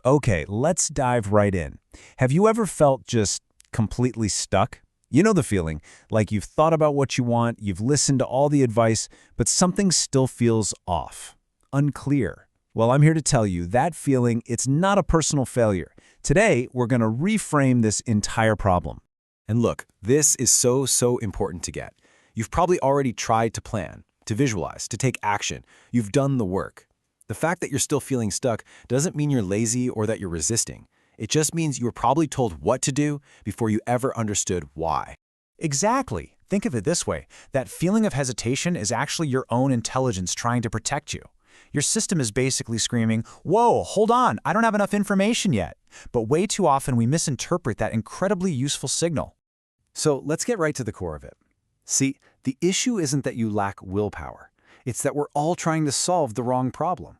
Okay, let's dive right in. Have you ever felt just completely stuck? You know the feeling, like you've thought about what you want, you've listened to all the advice, but something still feels off, unclear. Well, I'm here to tell you that feeling, it's not a personal failure. Today, we're going to reframe this entire problem. And look, this is so important to get. You've probably already tried to plan, to visualize, to take action. You've done the work. The fact that you're still feeling stuck doesn't mean you're lazy or that you're resisting. It just means you were probably told what to do before you ever understood why. Exactly. Think of it this way. That feeling of hesitation is actually your own intelligence trying to protect you. Your system is basically screaming, "Whoa, hold on, I don't have enough information yet." But way too often we misinterpret that incredibly useful signal. So let's get right to the core of it. See, the issue isn't that you lack willpower. It's that we're all trying to solve the wrong problem.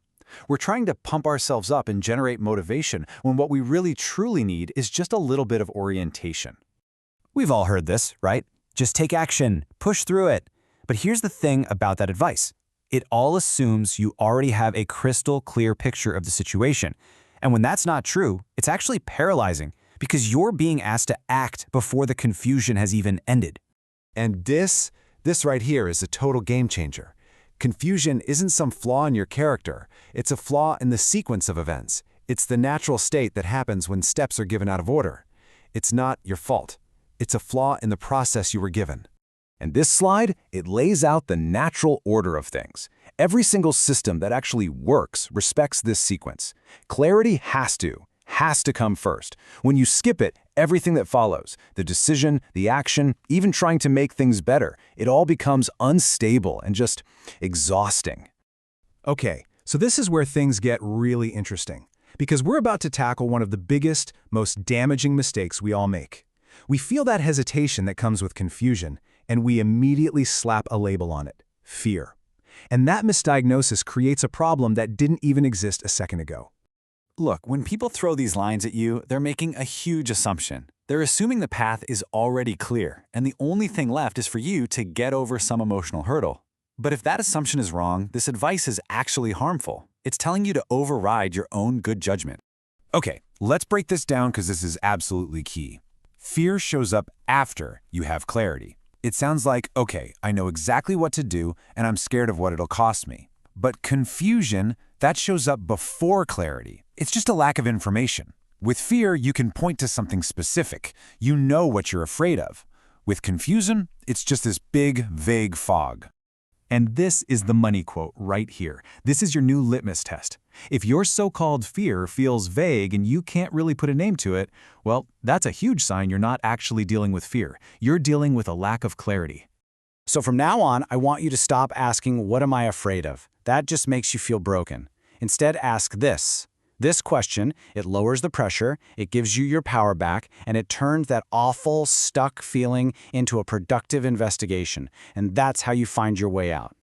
We're trying to pump ourselves up and generate motivation when what we really truly need is just a little bit of orientation. We've all heard this, right? Just take action, push through it. But here's the thing about that advice. It all assumes you already have a crystal clear picture of the situation. And when that's not true, it's actually paralyzing because you're being asked to act before the confusion has even ended. And this right here is a total game changer. Confusion isn't some flaw in your character. It's a flaw in the sequence of events. It's the natural state that happens when steps are given out of order. It's not your fault. It's a flaw in the process you were given. And this slide, it lays out the natural order of things. Every single system that actually works respects this sequence. Clarity has to come first. When you skip it, everything that follows, the decision, the action, even trying to make things better, it all becomes unstable and just exhausting. Okay, so this is where things get really interesting, because we're about to tackle one of the biggest, most damaging mistakes we all make. We feel that hesitation that comes with confusion, and we immediately slap a label on it, fear. And that misdiagnosis creates a problem that didn't even exist a second ago. Look, when people throw these lines at you, they're making a huge assumption. They're assuming the path is already clear, and the only thing left is for you to get over some emotional hurdle. But if that assumption is wrong, this advice is actually harmful. It's telling you to override your own good judgment. Okay, let's break this down because this is absolutely key. Fear shows up after you have clarity. It sounds like, okay, I know exactly what to do, and I'm scared of what it'll cost me. But confusion, that shows up before clarity. It's just a lack of information. With fear, you can point to something specific. You know what you're afraid of. With confusion, it's just this big, vague fog. And this is the money quote right here. This is your new litmus test. If your so-called fear feels vague and you can't really put a name to it, well, that's a huge sign you're not actually dealing with fear. You're dealing with a lack of clarity. So from now on, I want you to stop asking, what am I afraid of? That just makes you feel broken. Instead, ask this. This question, it lowers the pressure, it gives you your power back, and it turns that awful, stuck feeling into a productive investigation. And that's how you find your way out.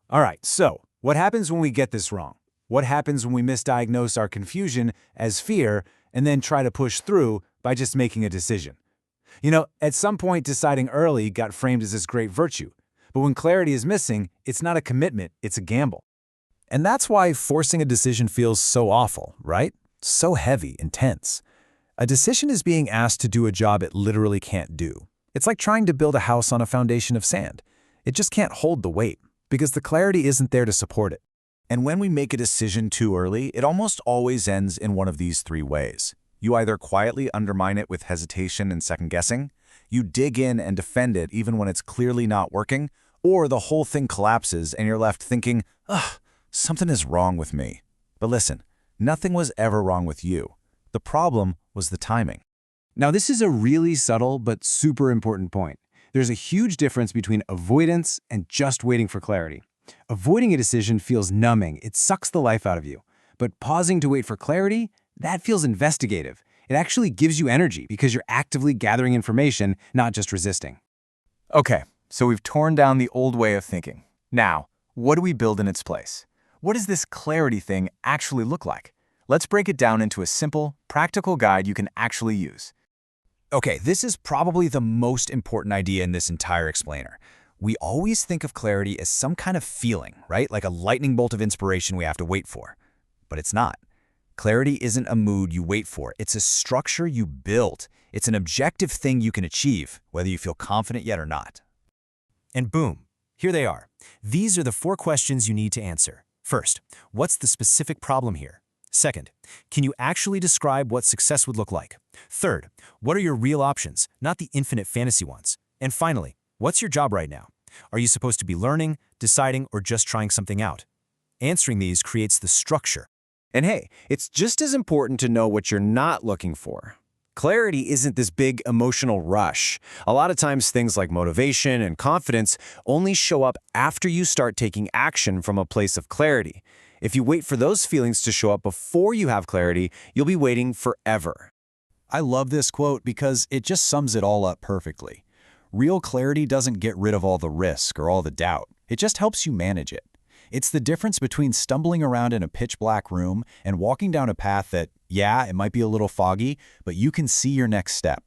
All right, so what happens when we get this wrong? What happens when we misdiagnose our confusion as fear and then try to push through by just making a decision? You know, at some point, deciding early got framed as this great virtue. But when clarity is missing, it's not a commitment, it's a gamble. And that's why forcing a decision feels so awful, right? So heavy, intense. A decision is being asked to do a job it literally can't do. It's like trying to build a house on a foundation of sand. It just can't hold the weight because the clarity isn't there to support it. And when we make a decision too early, it almost always ends in one of these three ways. You either quietly undermine it with hesitation and second-guessing, you dig in and defend it even when it's clearly not working, or the whole thing collapses and you're left thinking, ugh, something is wrong with me. But listen, nothing was ever wrong with you. The problem was the timing. Now, this is a really subtle but super important point. There's a huge difference between avoidance and just waiting for clarity. Avoiding a decision feels numbing. It sucks the life out of you. But pausing to wait for clarity, that feels investigative. It actually gives you energy because you're actively gathering information, not just resisting. Okay, so we've torn down the old way of thinking. Now, what do we build in its place? What does this clarity thing actually look like? Let's break it down into a simple, practical guide you can actually use. Okay, this is probably the most important idea in this entire explainer. We always think of clarity as some kind of feeling, right? Like a lightning bolt of inspiration we have to wait for. But it's not. Clarity isn't a mood you wait for. It's a structure you build. It's an objective thing you can achieve, whether you feel confident yet or not. And boom, here they are. These are the 4 questions you need to answer. First, what's the specific problem here? Second, can you actually describe what success would look like? Third, what are your real options, not the infinite fantasy ones? And finally, what's your job right now? Are you supposed to be learning, deciding, or just trying something out? Answering these creates the structure. And hey, it's just as important to know what you're not looking for. Clarity isn't this big emotional rush. A lot of times things like motivation and confidence only show up after you start taking action from a place of clarity. If you wait for those feelings to show up before you have clarity, you'll be waiting forever. I love this quote because it just sums it all up perfectly. Real clarity doesn't get rid of all the risk or all the doubt. It just helps you manage it. It's the difference between stumbling around in a pitch-black room and walking down a path that, yeah, it might be a little foggy, but you can see your next step.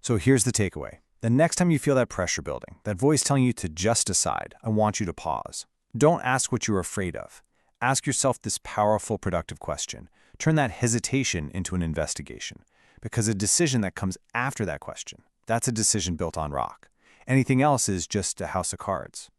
So here's the takeaway. The next time you feel that pressure building, that voice telling you to just decide, I want you to pause. Don't ask what you're afraid of. Ask yourself this powerful, productive question. Turn that hesitation into an investigation. Because a decision that comes after that question, that's a decision built on rock. Anything else is just a house of cards.